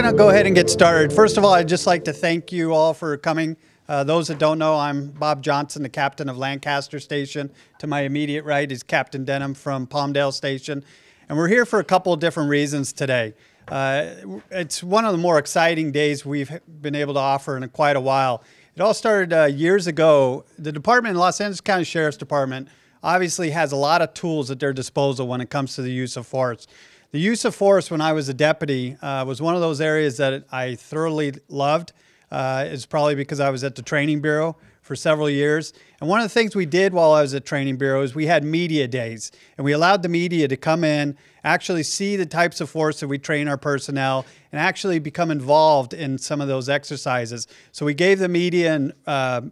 going to go ahead and get started. First of all, I'd just like to thank you all for coming. Those that don't know, I'm Bob Johnson, the captain of Lancaster Station. To my immediate right is Captain Denham from Palmdale Station. And we're here for a couple of different reasons today. It's one of the more exciting days we've been able to offer in quite a while. It all started years ago. The department, Los Angeles County Sheriff's Department, obviously has a lot of tools at their disposal when it comes to the use of force. The use of force when I was a deputy was one of those areas that I thoroughly loved. It's probably because I was at the training bureau for several years. And one of the things we did while I was at training bureau is we had media days. And we allowed the media to come in, actually see the types of force that we train our personnel, and actually become involved in some of those exercises. So we gave the media and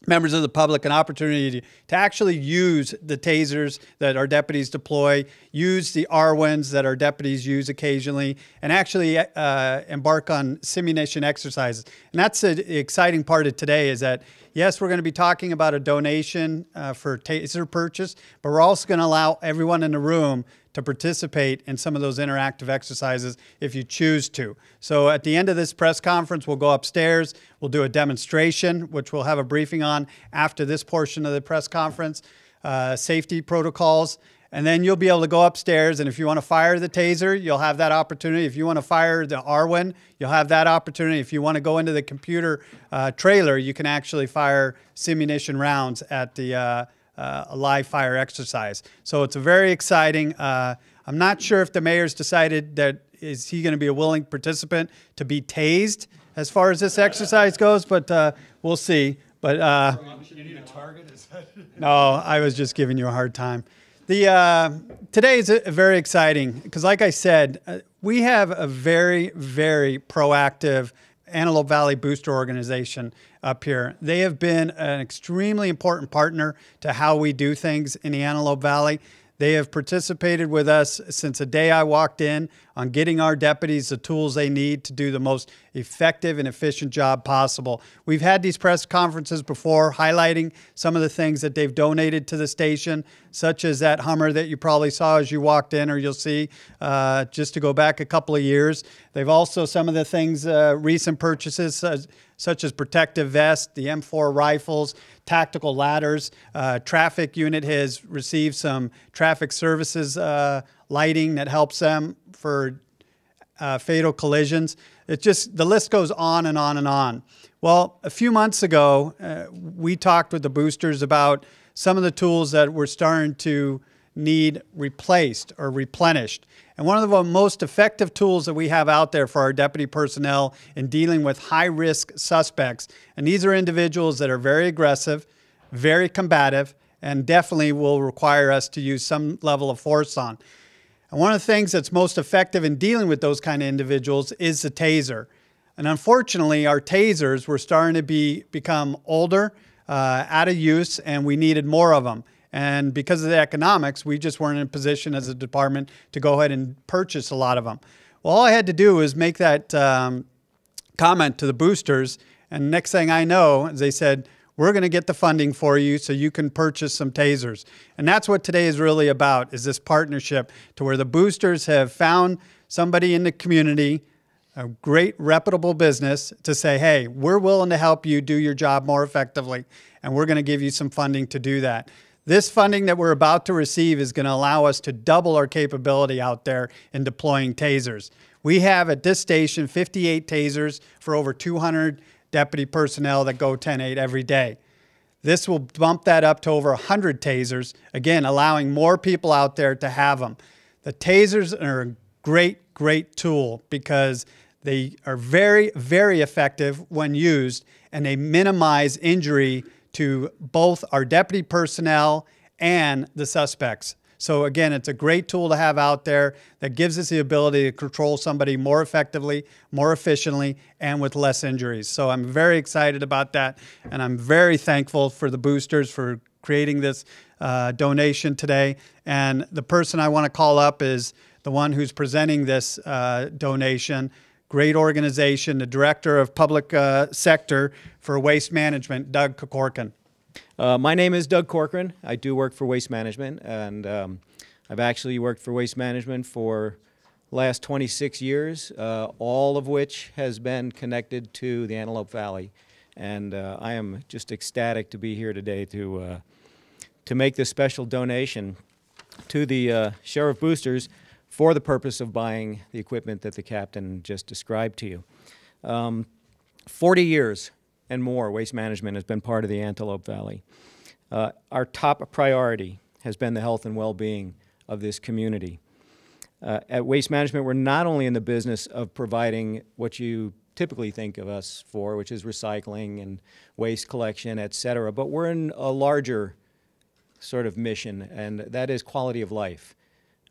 members of the public an opportunity to actually use the tasers that our deputies deploy, use the R-WINs that our deputies use occasionally, and actually embark on simulation exercises. And that's the exciting part of today is that, yes, we're going to be talking about a donation for taser purchase, but we're also going to allow everyone in the room to participate in some of those interactive exercises if you choose to. So at the end of this press conference, we'll go upstairs, we'll do a demonstration, which we'll have a briefing on after this portion of the press conference, safety protocols, and then you'll be able to go upstairs, and if you want to fire the taser, you'll have that opportunity. If you want to fire the R-WIN, you'll have that opportunity. If you want to go into the computer trailer, you can actually fire simunition rounds at the a live fire exercise. So it's a very exciting. I'm not sure if the mayor's decided that is he going to be a willing participant to be tased as far as this exercise goes, but we'll see. But you need a target? Is that no, I was just giving you a hard time. Today is very exciting because, like I said, we have a very, very proactive Antelope Valley Booster Organization up here. They have been an extremely important partner to how we do things in the Antelope Valley. They have participated with us since the day I walked in on getting our deputies the tools they need to do the most effective and efficient job possible. We've had these press conferences before highlighting some of the things that they've donated to the station, such as that Hummer that you probably saw as you walked in, or you'll see just to go back a couple of years. They've also some of the things, recent purchases, such as protective vests, the M4 rifles, tactical ladders. Traffic unit has received some traffic services lighting that helps them for fatal collisions. It just, the list goes on and on and on. Well, a few months ago, we talked with the boosters about some of the tools that were starting to need replaced or replenished. And one of the most effective tools that we have out there for our deputy personnel in dealing with high-risk suspects, and these are individuals that are very aggressive, very combative, and definitely will require us to use some level of force on. And one of the things that's most effective in dealing with those kind of individuals is the taser. And unfortunately, our tasers were starting to become older, out of use, and we needed more of them. And because of the economics, we just weren't in a position as a department to go ahead and purchase a lot of them. Well, all I had to do was make that comment to the boosters, and next thing I know, they said, we're going to get the funding for you so you can purchase some tasers. And that's what today is really about, is this partnership to where the boosters have found somebody in the community, a great reputable business, to say, hey, we're willing to help you do your job more effectively, and we're going to give you some funding to do that. This funding that we're about to receive is going to allow us to double our capability out there in deploying tasers. We have at this station 58 tasers for over 200 deputy personnel that go 10-8 every day. This will bump that up to over 100 tasers, again, allowing more people out there to have them. The tasers are a great, great tool because they are very, very effective when used, and they minimize injury to both our deputy personnel and the suspects. So again, it's a great tool to have out there that gives us the ability to control somebody more effectively, more efficiently, and with less injuries. So I'm very excited about that, and I'm very thankful for the boosters for creating this donation today. And the person I want to call up is the one who's presenting this donation. Great organization, the Director of Public Sector for Waste Management, Doug Corcoran. My name is Doug Corcoran. I do work for Waste Management, and I've actually worked for Waste Management for last 26 years, all of which has been connected to the Antelope Valley. And I am just ecstatic to be here today to make this special donation to the Sheriff Boosters for the purpose of buying the equipment that the captain just described to you. 40 years and more, Waste Management has been part of the Antelope Valley. Our top priority has been the health and well-being of this community. At Waste Management, we're not only in the business of providing what you typically think of us for, which is recycling and waste collection, et cetera, but we're in a larger sort of mission, and that is quality of life.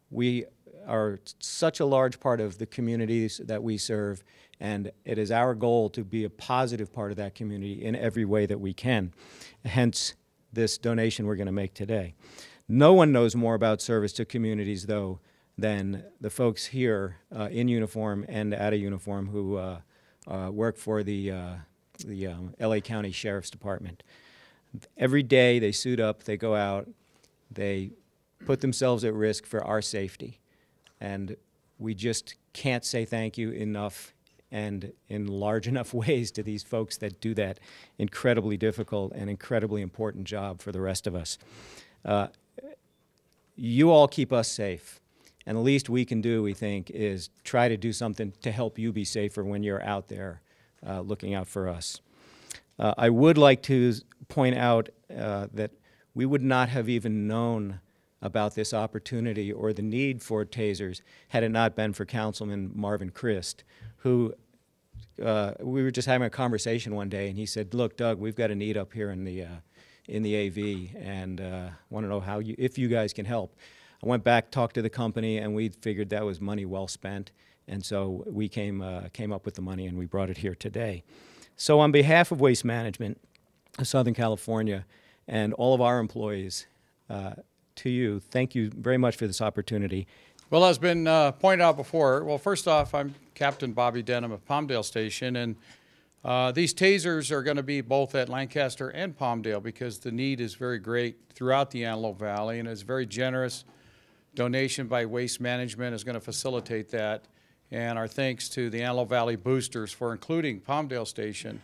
We are such a large part of the communities that we serve, and it is our goal to be a positive part of that community in every way that we can. Hence, this donation we're going to make today. No one knows more about service to communities, though, than the folks here in uniform and out of uniform who work for the LA County Sheriff's Department. Every day they suit up, they go out, they put themselves at risk for our safety. And we just can't say thank you enough and in large enough ways to these folks that do that incredibly difficult and incredibly important job for the rest of us. You all keep us safe. And the least we can do, we think, is try to do something to help you be safer when you're out there looking out for us. I would like to point out that we would not have even known about this opportunity or the need for tasers had it not been for Councilman Marvin Christ, who we were just having a conversation one day, and he said, "Look, Doug, we've got a need up here in the AV, and want to know how if you guys can help." I went back, talked to the company, and we figured that was money well spent, and so we came up with the money, and we brought it here today. So on behalf of Waste Management of Southern California and all of our employees, to you, thank you very much for this opportunity. Well, as been pointed out before, well, first off, I'm Captain Bobby Denham of Palmdale Station, and these tasers are going to be both at Lancaster and Palmdale because the need is very great throughout the Antelope Valley, and it's a very generous donation by Waste Management is going to facilitate that. And our thanks to the Antelope Valley Boosters for including Palmdale Station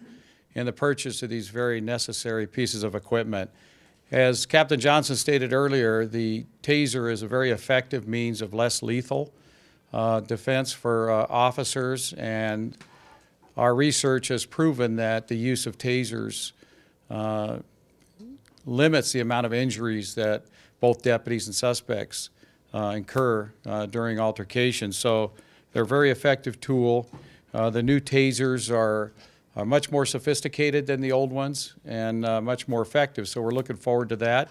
in the purchase of these very necessary pieces of equipment. As Captain Johnson stated earlier, the taser is a very effective means of less lethal defense for officers, and our research has proven that the use of tasers limits the amount of injuries that both deputies and suspects incur during altercations. So they're a very effective tool. The new tasers are much more sophisticated than the old ones and much more effective. So we're looking forward to that.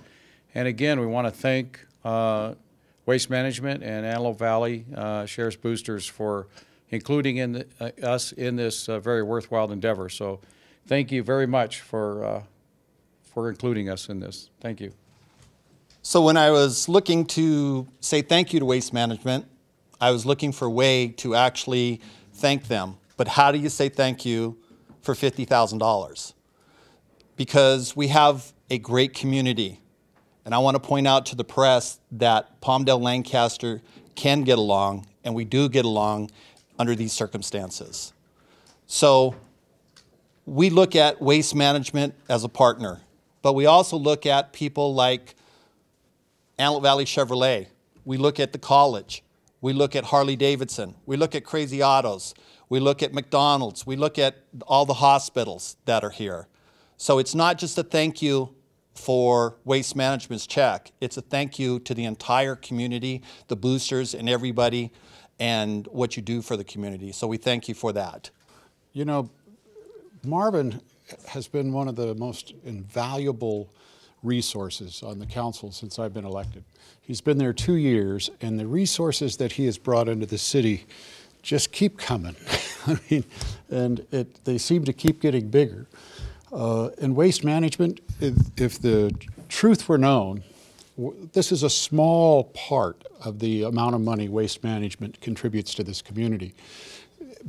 And again, we want to thank Waste Management and Antelope Valley Sheriff's Boosters for including us in this very worthwhile endeavor. So thank you very much for including us in this. Thank you. So when I was looking to say thank you to Waste Management, I was looking for a way to actually thank them. But how do you say thank you for $50,000? Because we have a great community. And I want to point out to the press that Palmdale Lancaster can get along, and we do get along under these circumstances. So we look at Waste Management as a partner, but we also look at people like Antelope Valley Chevrolet. We look at the college. We look at Harley Davidson. We look at Crazy Autos. We look at McDonald's. We look at all the hospitals that are here. So it's not just a thank you for Waste Management's check. It's a thank you to the entire community, the boosters and everybody, and what you do for the community. So we thank you for that. You know, Marvin has been one of the most invaluable resources on the council since I've been elected. He's been there 2 years, and the resources that he has brought into the city just keep coming. I mean, and they seem to keep getting bigger. In Waste Management, if the truth were known, this is a small part of the amount of money Waste Management contributes to this community.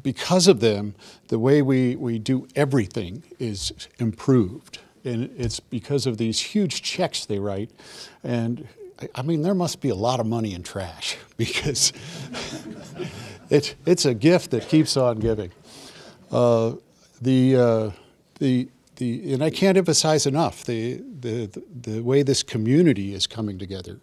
Because of them, the way we do everything is improved. And it's because of these huge checks they write. And I mean, there must be a lot of money in trash because it's a gift that keeps on giving. And I can't emphasize enough the way this community is coming together.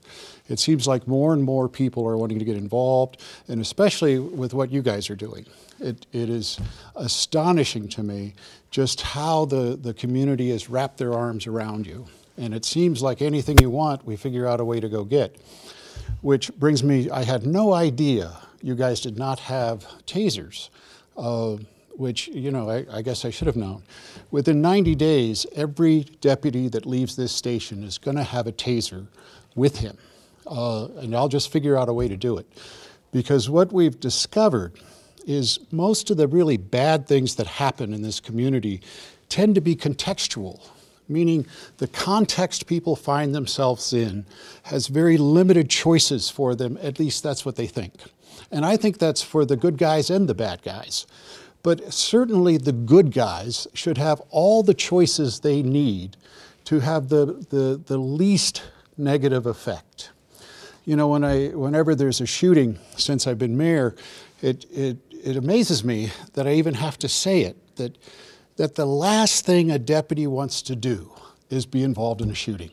It seems like more and more people are wanting to get involved, and especially with what you guys are doing. It is astonishing to me just how the community has wrapped their arms around you. And it seems like anything you want, we figure out a way to go get. Which brings me, I had no idea you guys did not have tasers. Which, you know, I guess I should have known. Within 90 days, every deputy that leaves this station is going to have a taser with him. And I'll just figure out a way to do it. Because what we've discovered is most of the really bad things that happen in this community tend to be contextual, meaning the context people find themselves in has very limited choices for them, at least that's what they think. And I think that's for the good guys and the bad guys. But certainly the good guys should have all the choices they need to have the least negative effect. You know, whenever there's a shooting since I've been mayor, it amazes me that I even have to say it, that the last thing a deputy wants to do is be involved in a shooting.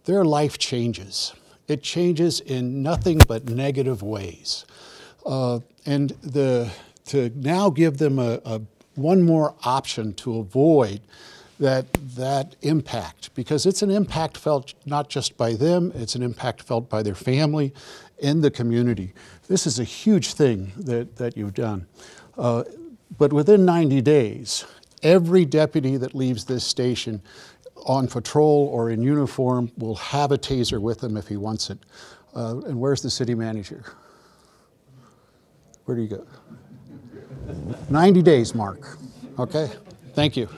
Their life changes. It changes in nothing but negative ways. And to now give them one more option to avoid that impact, because it's an impact felt not just by them, it's an impact felt by their family and the community. This is a huge thing that you've done. But within 90 days, every deputy that leaves this station on patrol or in uniform will have a taser with him if he wants it. And where's the city manager? Where do you go? 90 days, Mark. Okay? Thank you.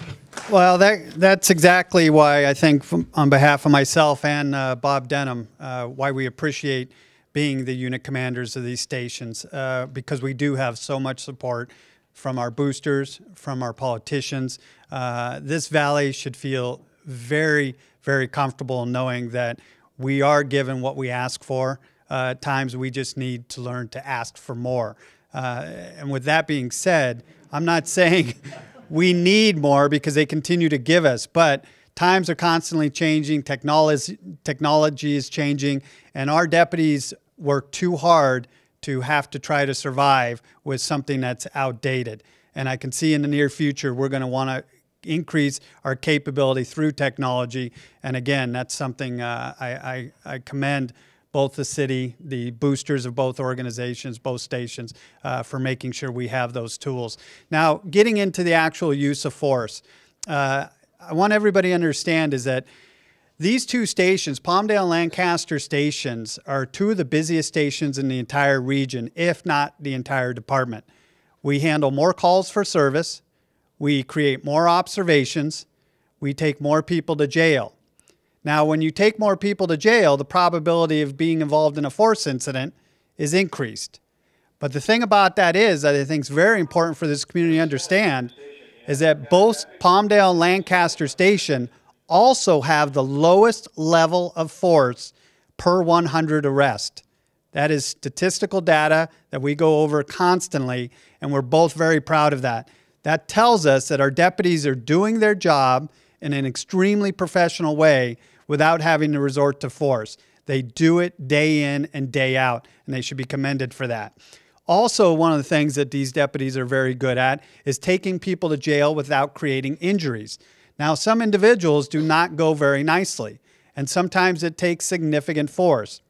Well, that's exactly why I think on behalf of myself and Bob Denham, why we appreciate being the unit commanders of these stations, because we do have so much support from our boosters, from our politicians. This valley should feel very, very comfortable knowing that we are given what we ask for. At times we just need to learn to ask for more. And with that being said, I'm not saying we need more because they continue to give us, but times are constantly changing, technology is changing, and our deputies work too hard to have to try to survive with something that's outdated. And I can see in the near future we're going to want to increase our capability through technology. And again, that's something I commend both the city, the boosters of both organizations, both stations, for making sure we have those tools. Now, getting into the actual use of force, I want everybody to understand is that these two stations, Palmdale and Lancaster stations, are two of the busiest stations in the entire region, if not the entire department. We handle more calls for service. We create more observations. We take more people to jail. Now, when you take more people to jail, the probability of being involved in a force incident is increased. But the thing about that is that I think is very important for this community to understand is that both Palmdale and Lancaster Station also have the lowest level of force per 100 arrests. That is statistical data that we go over constantly, and we're both very proud of that. That tells us that our deputies are doing their job in an extremely professional way without having to resort to force. They do it day in and day out, and they should be commended for that. Also, one of the things that these deputies are very good at is taking people to jail without creating injuries. Now, some individuals do not go very nicely, and sometimes it takes significant force.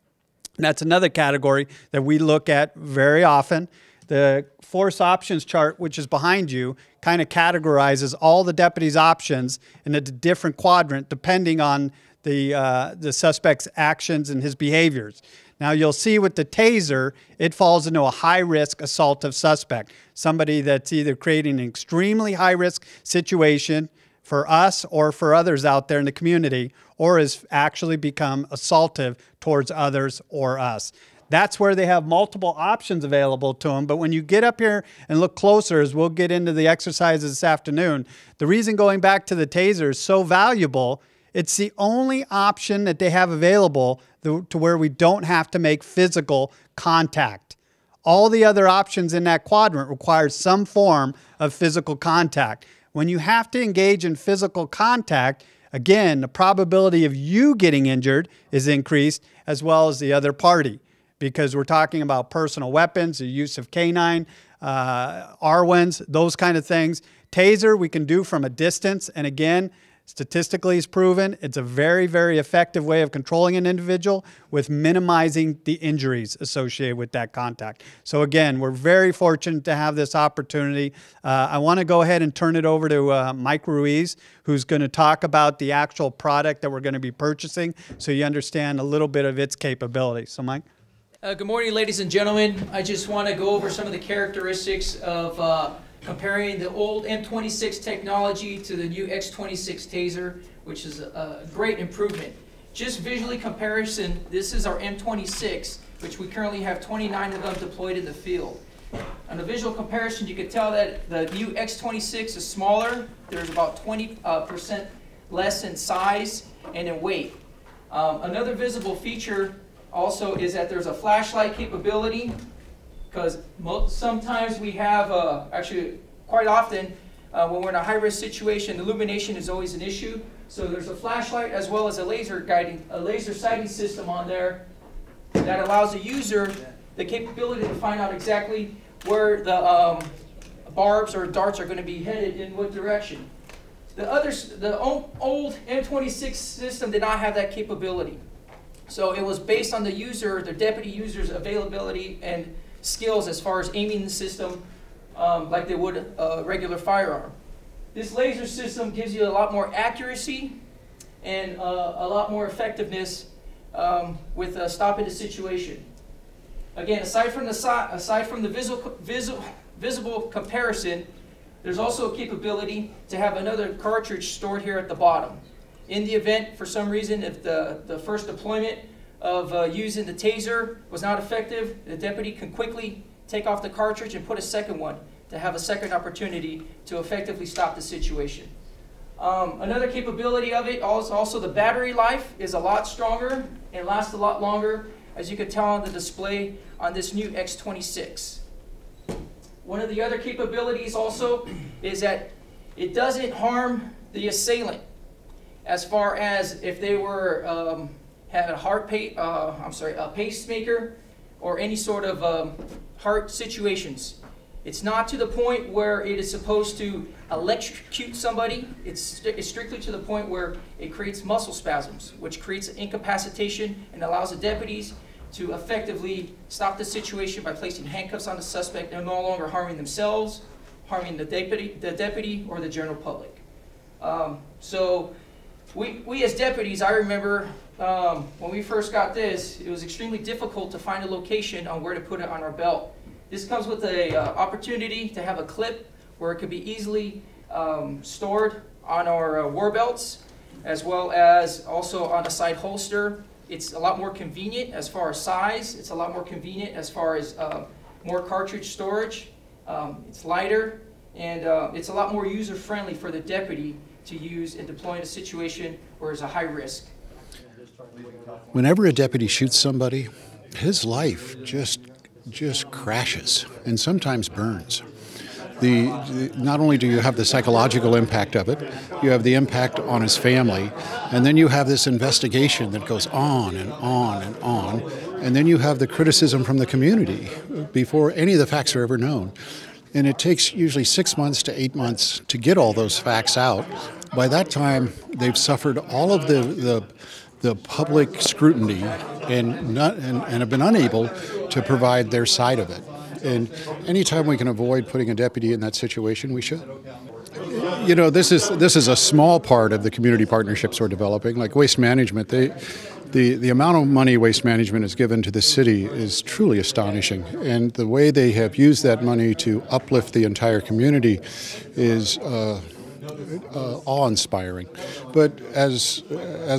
And that's another category that we look at very often. The force options chart, which is behind you, kind of categorizes all the deputies' options in a different quadrant depending on the suspect's actions and his behaviors. Now, you'll see with the taser, it falls into a high-risk assaultive suspect, somebody that's either creating an extremely high-risk situation for us or for others out there in the community, or has actually become assaultive towards others or us. That's where they have multiple options available to them. But when you get up here and look closer, as we'll get into the exercises this afternoon, the reason going back to the taser is so valuable It's the only option that they have available to where we don't have to make physical contact. All the other options in that quadrant require some form of physical contact. When you have to engage in physical contact, again, the probability of you getting injured is increased, as well as the other party, because we're talking about personal weapons, the use of canine, RWINs, those kind of things. Taser we can do from a distance, and again, statistically it's proven it's a very, very effective way of controlling an individual with minimizing the injuries associated with that contact. So again, we're very fortunate to have this opportunity. I want to go ahead and turn it over to Mike Ruiz, who's going to talk about the actual product that we're going to be purchasing so you understand a little bit of its capabilities. So Mike? Good morning, ladies and gentlemen. I just want to go over some of the characteristics of comparing the old M26 technology to the new X26 Taser, which is a great improvement. Just visually comparison, this is our M26, which we currently have 29 of them deployed in the field. On a visual comparison, you can tell that the new X26 is smaller. There's about 20% less in size and in weight. Another visible feature also is that there's a flashlight capability, because sometimes we have, actually quite often, when we're in a high-risk situation, illumination is always an issue. So there's a flashlight as well as a laser sighting system on there that allows the user the capability to find out exactly where the barbs or darts are going to be headed in what direction. The old M26 system did not have that capability. So it was based on the user, the deputy user's availability and skills as far as aiming the system like they would a regular firearm. This laser system gives you a lot more accuracy and a lot more effectiveness with stopping the situation. Again, aside from the visible comparison, there's also a capability to have another cartridge stored here at the bottom. In the event, for some reason, if the first deployment of using the taser was not effective, the deputy can quickly take off the cartridge and put a second one to have a second opportunity to effectively stop the situation. Another capability of it is also the battery life is a lot stronger and lasts a lot longer, as you can tell on the display on this new X26. One of the other capabilities also is that it doesn't harm the assailant, as far as if they were had a pacemaker or any sort of heart situations. It's not to the point where it is supposed to electrocute somebody. It's strictly to the point where it creates muscle spasms, which creates incapacitation and allows the deputies to effectively stop the situation by placing handcuffs on the suspect and no longer harming themselves, harming the deputy or the general public. So we as deputies, I remember when we first got this, it was extremely difficult to find a location on where to put it on our belt. This comes with the opportunity to have a clip where it could be easily stored on our war belts, as well as also on a side holster. It's a lot more convenient as far as size. It's a lot more convenient as far as more cartridge storage. It's lighter, and it's a lot more user-friendly for the deputy to use and deploy in a situation where there's a high risk. Whenever a deputy shoots somebody, his life just crashes and sometimes burns. Not only do you have the psychological impact of it, you have the impact on his family, and then you have this investigation that goes on and on and on, and then you have the criticism from the community before any of the facts are ever known. And it takes usually 6 months to 8 months to get all those facts out. By that time, they've suffered all of the public scrutiny and have been unable to provide their side of it. And anytime we can avoid putting a deputy in that situation, we should. You know, this is a small part of the community partnerships we're developing. Like waste management, the amount of money waste management has given to the city is truly astonishing. And the way they have used that money to uplift the entire community is awe-inspiring. But as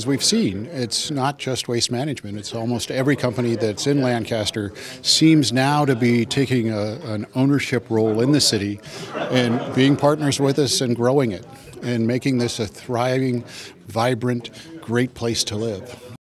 we've seen, it's not just Waste Management. It's almost every company that's in Lancaster seems now to be taking an ownership role in the city and being partners with us and growing it and making this a thriving, vibrant, great place to live.